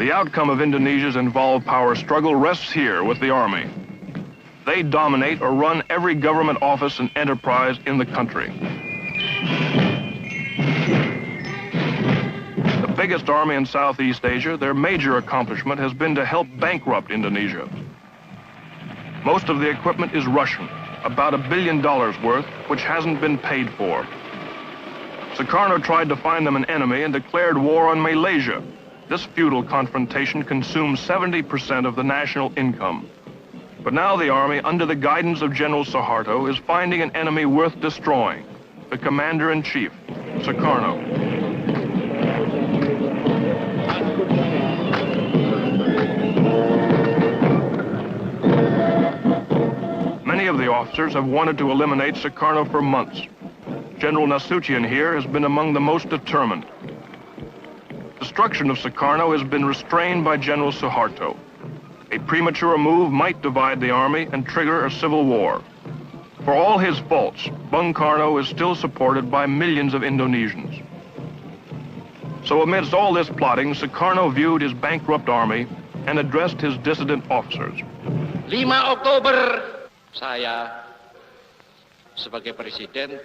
The outcome of Indonesia's involved power struggle rests here with the army. They dominate or run every government office and enterprise in the country. The biggest army in Southeast Asia, their major accomplishment has been to help bankrupt Indonesia. Most of the equipment is Russian, about $1 billion worth, which hasn't been paid for. Sukarno tried to find them an enemy and declared war on Malaysia. This futile confrontation consumed 70% of the national income. But now the army, under the guidance of General Suharto, is finding an enemy worth destroying, the commander-in-chief, Sukarno. Many of the officers have wanted to eliminate Sukarno for months. General Nasution here has been among the most determined. Destruction of Sukarno has been restrained by General Suharto. A premature move might divide the army and trigger a civil war. For all his faults, Bung Karno is still supported by millions of Indonesians. So amidst all this plotting, Sukarno viewed his bankrupt army and addressed his dissident officers. 5 Oktober, saya sebagai presiden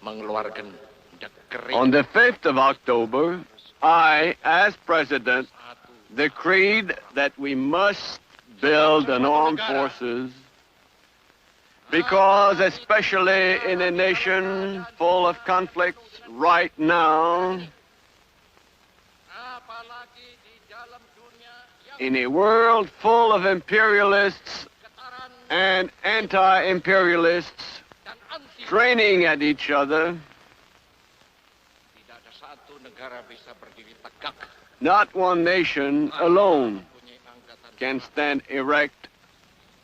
mengeluarkan dekret. On the 5th of October, I, as president, decreed that we must build an armed forces because, especially in a nation full of conflicts right now, in a world full of imperialists and anti-imperialists training at each other, not one nation alone can stand erect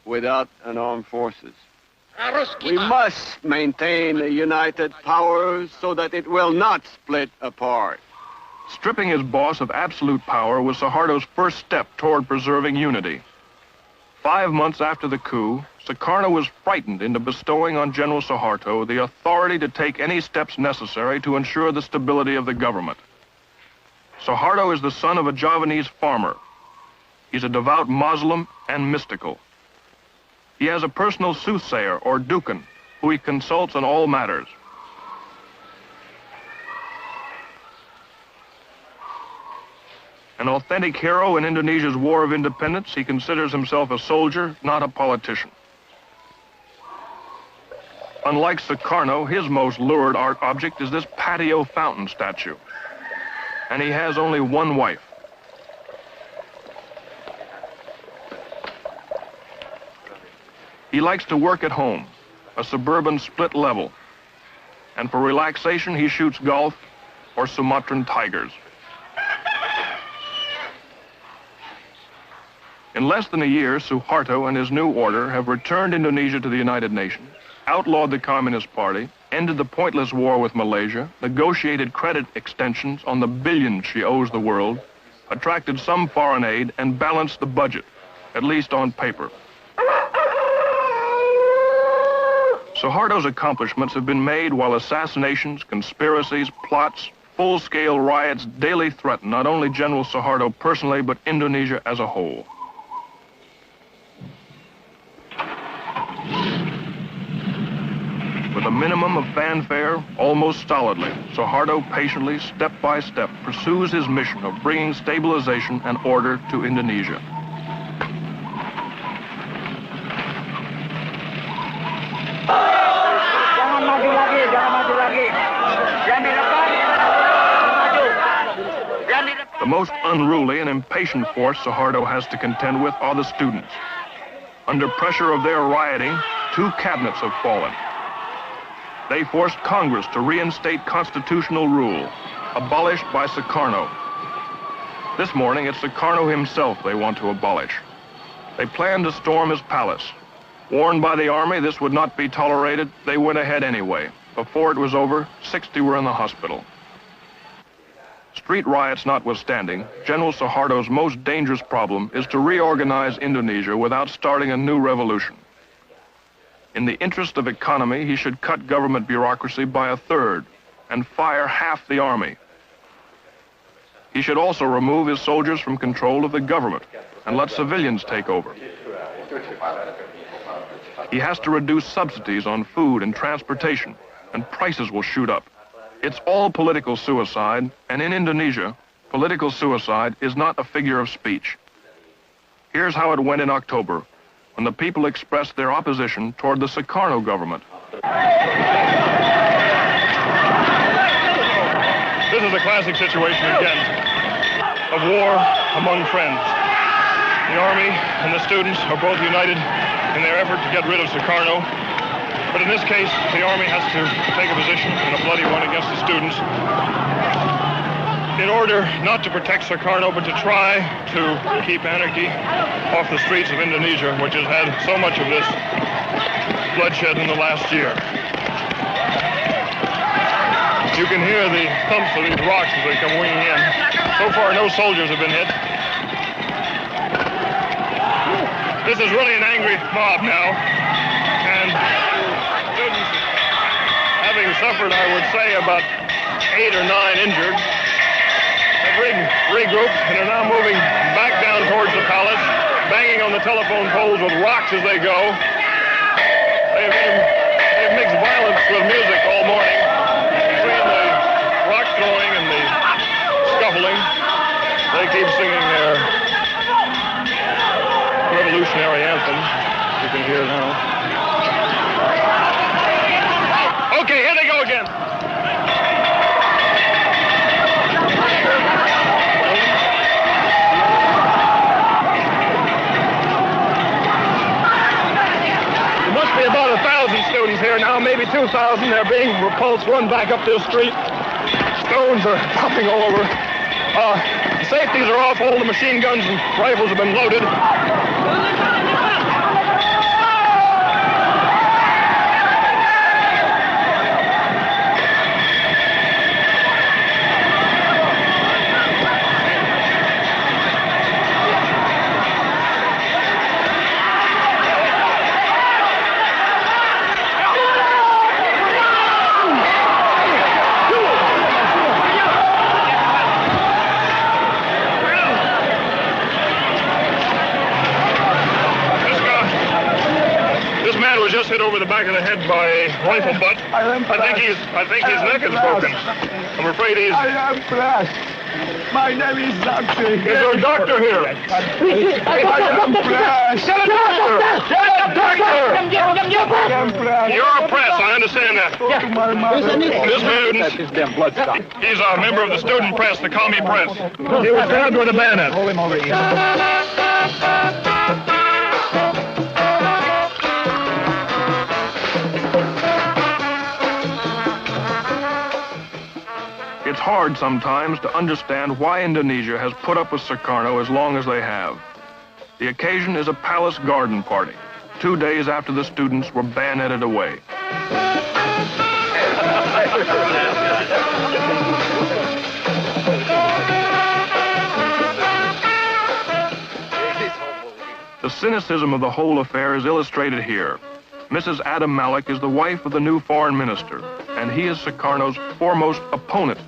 without an armed forces. We must maintain a united power so that it will not split apart. Stripping his boss of absolute power was Suharto's first step toward preserving unity. 5 months after the coup, Sukarno was frightened into bestowing on General Suharto the authority to take any steps necessary to ensure the stability of the government. Suharto is the son of a Javanese farmer. He's a devout Muslim and mystical. He has a personal soothsayer, or dukan, who he consults on all matters. An authentic hero in Indonesia's War of Independence, he considers himself a soldier, not a politician. Unlike Sukarno, his most lurid art object is this patio fountain statue. And he has only one wife. He likes to work at home, a suburban split level. And for relaxation, he shoots golf or Sumatran tigers. In less than a year, Suharto and his new order have returned Indonesia to the United Nations, outlawed the Communist Party, ended the pointless war with Malaysia, negotiated credit extensions on the billions she owes the world, attracted some foreign aid, and balanced the budget, at least on paper. Suharto's accomplishments have been made while assassinations, conspiracies, plots, full-scale riots daily threaten not only General Suharto personally, but Indonesia as a whole. With a minimum of fanfare, almost stolidly, Suharto patiently, step by step, pursues his mission of bringing stabilization and order to Indonesia. The most unruly and impatient force Suharto has to contend with are the students. Under pressure of their rioting, 2 cabinets have fallen. They forced Congress to reinstate constitutional rule, abolished by Sukarno. This morning, it's Sukarno himself they want to abolish. They plan to storm his palace. Warned by the army this would not be tolerated, they went ahead anyway. Before it was over, 60 were in the hospital. Street riots notwithstanding, General Suharto's most dangerous problem is to reorganize Indonesia without starting a new revolution. In the interest of economy, he should cut government bureaucracy by 1/3 and fire half the army. He should also remove his soldiers from control of the government and let civilians take over. He has to reduce subsidies on food and transportation, and prices will shoot up. It's all political suicide, and in Indonesia, political suicide is not a figure of speech. Here's how it went in October, when the people expressed their opposition toward the Sukarno government. This is a classic situation again of war among friends. The Army and the students are both united in their effort to get rid of Sukarno. But in this case, the Army has to take a position in a bloody one against the students in order not to protect Sukarno, but to try to keep anarchy off the streets of Indonesia, which has had so much of this bloodshed in the last year. You can hear the thumps of these rocks as they come winging in. So far, no soldiers have been hit. This is really an angry mob now. And students, having suffered, I would say, about 8 or 9 injured, have regrouped and are now moving back down towards the palace, banging on the telephone poles with rocks as they go. They've mixed violence with music all morning. Between the rock throwing and the scuffling, they keep singing their revolutionary anthem. You can hear now. Okay, here they go again. There must be about 1,000 students here now, maybe 2,000. They're being repulsed, run back up this street. Stones are popping all over. The safeties are off. All the machine guns and rifles have been loaded. Hit over the back of the head by a rifle butt. I think his neck is broken. I'm afraid he's... I am blessed. My name is Zamsi. Is there a doctor here? I am blessed. Get a doctor! Get a doctor! I am blessed. You're a press, I understand that. Go to my mother. This man, he's a member of the student press, the commie press. He was stabbed with a bayonet. Hold him over here. It's hard sometimes to understand why Indonesia has put up with Sukarno as long as they have. The occasion is a palace garden party, 2 days after the students were bayoneted away. The cynicism of the whole affair is illustrated here. Mrs. Adam Malik is the wife of the new foreign minister, and he is Sukarno's foremost opponent.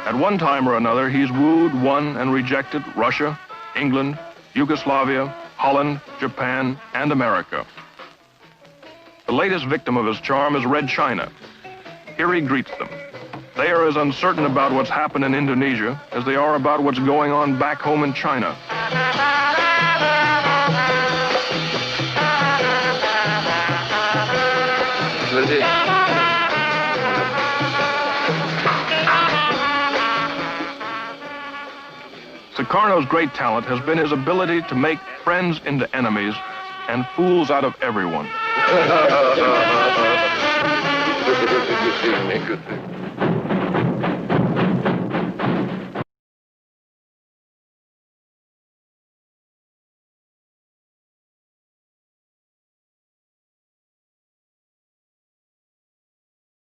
At one time or another, he's wooed, won, and rejected Russia, England, Yugoslavia, Holland, Japan, and America. The latest victim of his charm is Red China. Here he greets them. They are as uncertain about what's happened in Indonesia as they are about what's going on back home in China. Sukarno's great talent has been his ability to make friends into enemies and fools out of everyone.